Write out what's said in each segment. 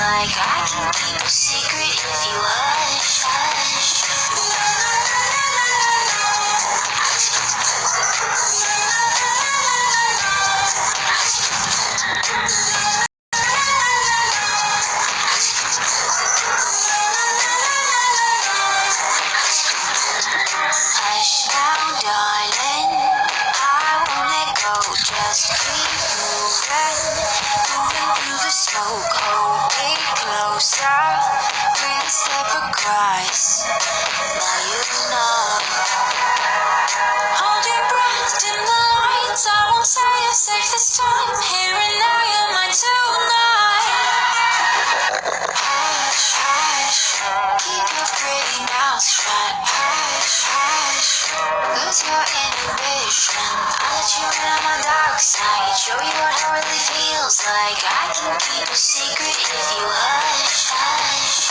like I can keep a secret if you hush, hush. Hush now, darling, I won't let go. Just keep moving, moving through the smoke. Hold me closer, breathe a step across. Now you know. Hold your breath, dim the lights. I won't say you're safe this time. Here and now, you're mine tonight. Hush, hush, keep your pretty mouth shut. Hush, hush, lose your inhibition. I'll let you in on my dark side. Show you what it really feels like. I can keep a secret if you hush, hush.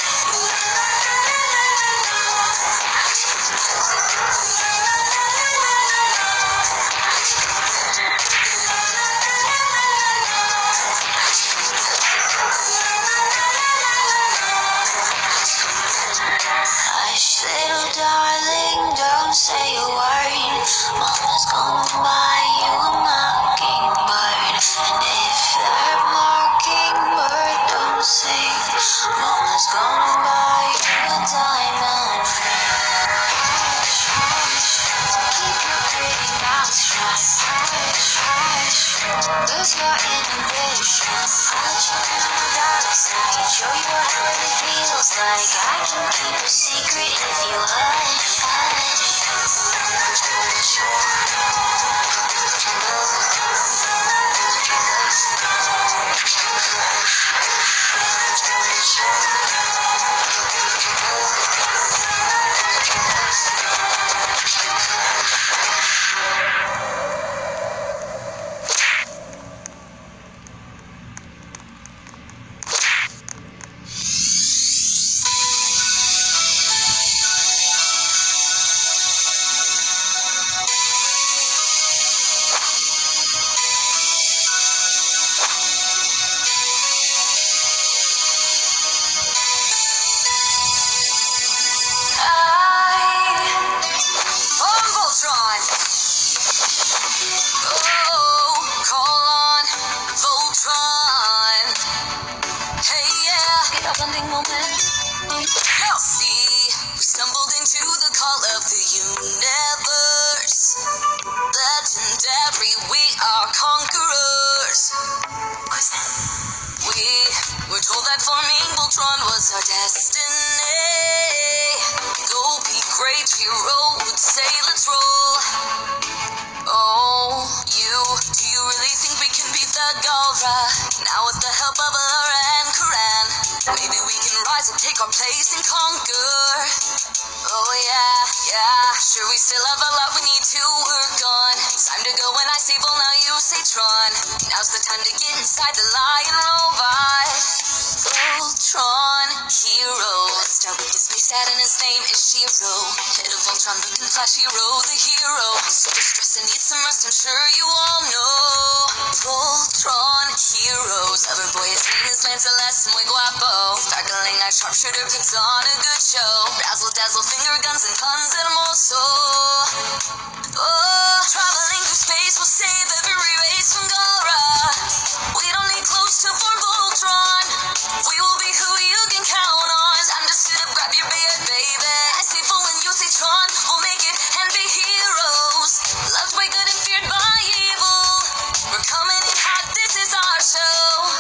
Hush, little darling, don't say a word. Mama's gonna buy you a mockingbird. And if that mockingbird don't sing, Mama's gonna buy you a diamond ring. Hush, hush, keep your pretty mouth shut. Hush, hush, lose your inhibition. I'll let you in on the dark side. Show you what it really feels like. I can keep a secret if you hush, hush. Bonding moment. Now see, we stumbled into the call of the universe. Legendary, we are conquerors. What's that? We were told that forming Voltron was our destiny. Go be great hero would say, let's roll. Oh, do you really think we can beat the Galra? Now with the help of Alara and Karan, maybe we can rise and take our place and conquer. Oh yeah, sure we still have a lot we need to work on. Time to go when I say Vol, now you say Tron. Now's the time to get inside the lion robot. Voltron hero. Let's start with the space dad and his name is Shiro. Head of Voltron looking flash hero, the hero. So distressed and needs some rest, I'm sure you all know. Voltron heroes. Other boy, his name is Lancelot, muy guapo. Sparkling eye sharpshooter puts on a good show. Razzle dazzle finger guns and puns hermoso. Oh, traveling through space will save every race from Galra. We don't need clothes to form Voltron. We will be who you can count on. Time to sit up, grab your beard, baby. I say Vol and you say Tron. We'll make it and be heroes. Loved by good and feared by evil. We're coming in hot, this is our show.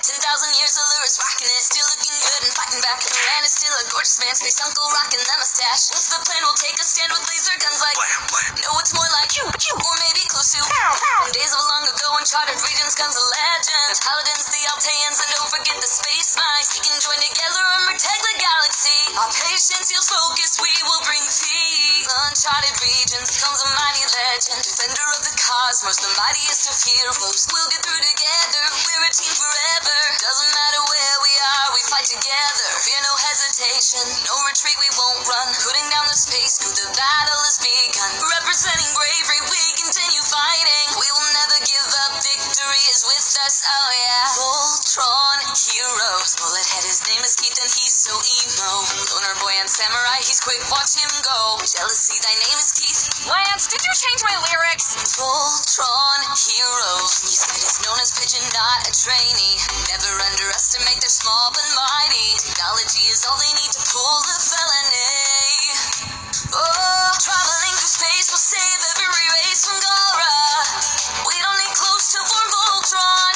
10,000 years of Lurus rocking it, still looking good and fighting back. Duran is still a gorgeous man, space uncle rocking that mustache. What's the plan? We'll take a stand with laser guns like no, it's more like you, or maybe close to in days of long ago, uncharted regions, guns of legend. Paladins, the Alteans, and don't forget the space mice. We can join together and protect the galaxy. Our patience heals focus, we will bring peace. Uncharted regions becomes a mighty legend. Defender of the cosmos, the mightiest of heroes. We'll get through together, we're a team forever. Doesn't matter where we are, we fight together. Fear no hesitation, no retreat, we won't run. Putting down the space, crew, the battle has begun. Representing bravery, we continue fighting. We will never give up, victory is with us, oh yeah. Voltron heroes, bullet head, his name is Keith and he's so emo. Loner boy and samurai, he's quick, watch him go. Jealousy, thy name is Keith. Lance, did you change my lyrics? Voltron heroes, he's good is known as Pigeon, not a trainee. Never underestimate, they're small but mighty. Technology is all they need to pull the felony. Oh, traveling through space will save every race from Gara. We don't need close to form Voltron.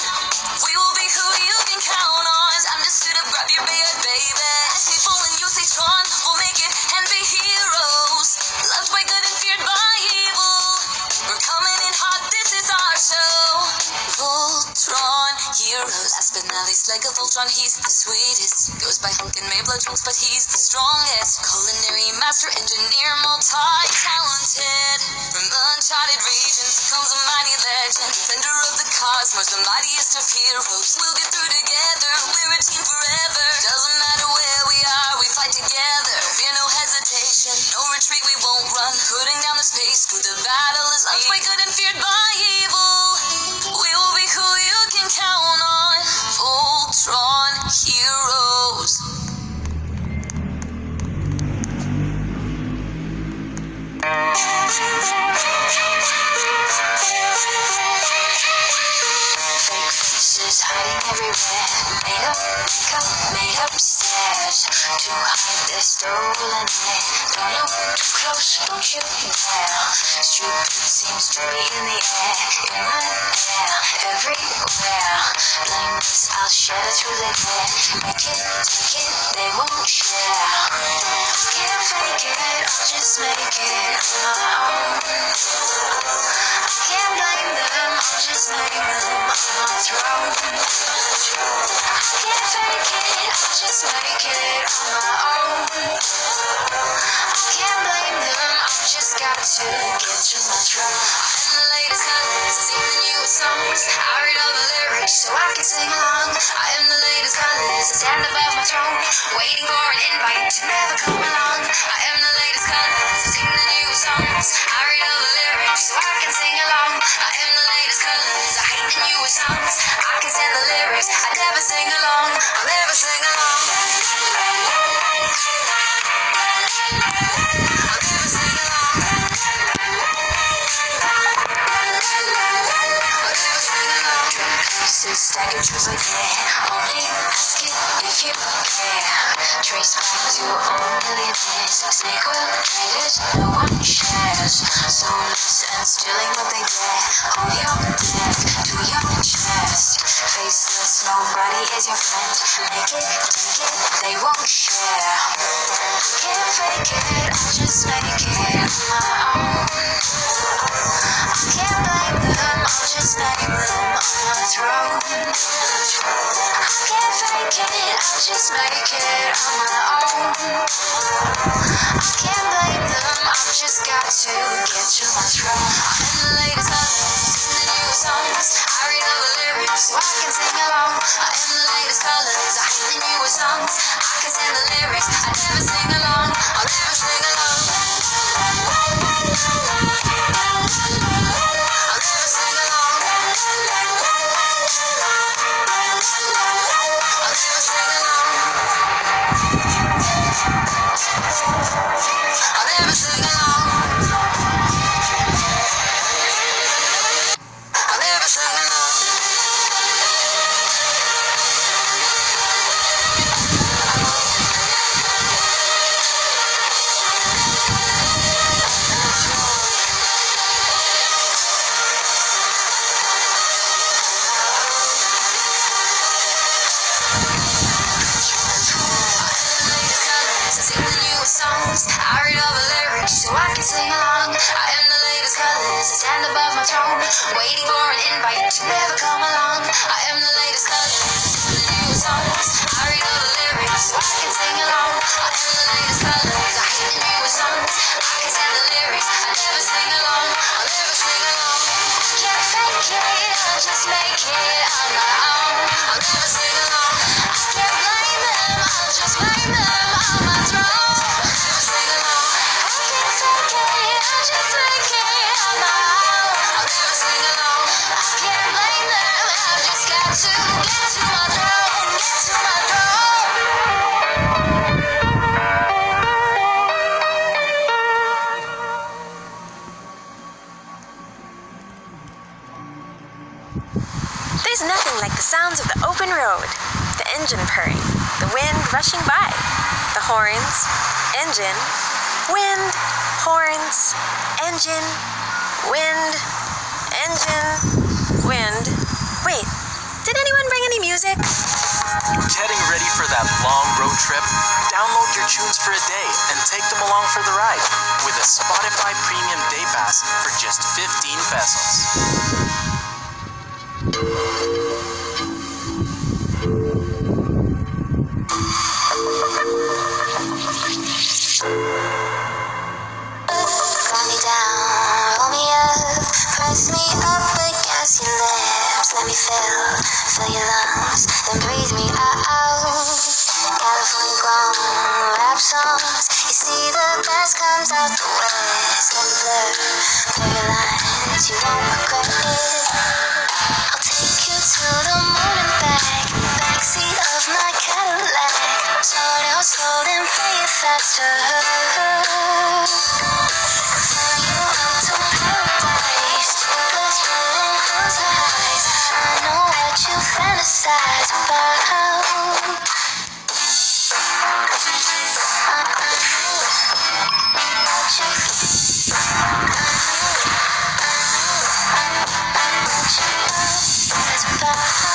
We will be who you can count on. Time to suit up, grab your beard, baby. People when you say Tron, we'll make it and be heroes. Loved by good and feared by evil. We're coming in hot, this is our show. Voltron heroes. Last but not least, like a Voltron, he's the sweetest. Goes by Hulk and Mayblood Trunks, but he's the strongest. Culinary master, engineer, multi-talented. From uncharted regions comes a mighty legend. Defender of the cosmos, the mightiest of heroes. We'll get through together, we're a team forever. Doesn't matter where we are, we fight together. Fear no hesitation, no retreat, we won't run. Putting down the space crew, the battle is loved by good and feared by evil. We will be who you can count on. Voltron heroes. Fake faces hiding everywhere. Made up makeup, made up stares to hide their stolen air. Don't look too close, don't you dare. Stupid seems to be in the air, in the air, everywhere. Blameless, I'll share the truth they dare. Make it, take it, they won't share. Can't fake it, I'll just make it on my own. I can't blame them, I'll just name them on my throne. I can't fake it, I'll just make it on my own. I can't blame them, I've just got to get to my throne. I'm the latest colors, I sing the newest songs. I read all the lyrics so I can sing along. I am the latest colors, I stand above my throne, waiting for an invite to never come along. I am the latest colors, I sing the newest songs. I read all the lyrics so I can sing along. I am the latest colors, I hate the newest songs. I can stand the lyrics, I never sing along. I'll never sing along. I'll never sing along. I'll never sing along. Pieces stagger truth like that. Only ask it if you care. Trace back to old millionaires. Snake oil traders, no one shares. Soulless and stealing what they dare. Hold your death to your chest. Faceless, nobody is your friend. Make it, take it, they won't share. Can't fake it, I'll just make it on my own. I can't blame them, I'll just name them on my throne. I can't fake it, I'll just make it on my own. I can't blame them, I've just got to get to my throne. I'm the latest colors, I sing the newest songs. I read all the lyrics so I can sing along. I am the latest colors, I hate the newest songs. I can stand the lyrics, I never sing along. I'll never sing along. I'll never sing along. I'll never sing along. I'll never sing along. I'll never sing along. I read all the lyrics so I can sing along. I am the latest colors, I stand above my throne, waiting for an invite to never come along. I am the latest colors, I sing the newest songs. I read all the lyrics so I can sing along. I am the latest colors, I hate the newest songs. I can stand the lyrics, I never sing along. I'll never sing along. Can't fake it, I'll just make it on my own. I'll never sing along. I can't blame them, I'll just blame them. sounds of the open road, the engine purring, the wind rushing by, the horns, engine, wind, horns, engine, wind, engine, wind. Wait, did anyone bring any music? Getting ready for that long road trip? Download your tunes for a day and take them along for the ride with a Spotify Premium Day Pass for just 15 pesos. Calm me down, roll me up, press me up against your lips. Let me fill your lungs, then breathe me out. California grown rap songs. You see the best comes out the west. Let me blur your lines, you won't regret it. I'll take you to the moon and back, backseat of my Cadillac. Slow down, slow, then play it faster. Fly you up to paradise, take us through those eyes. I know what you fantasize about. That's about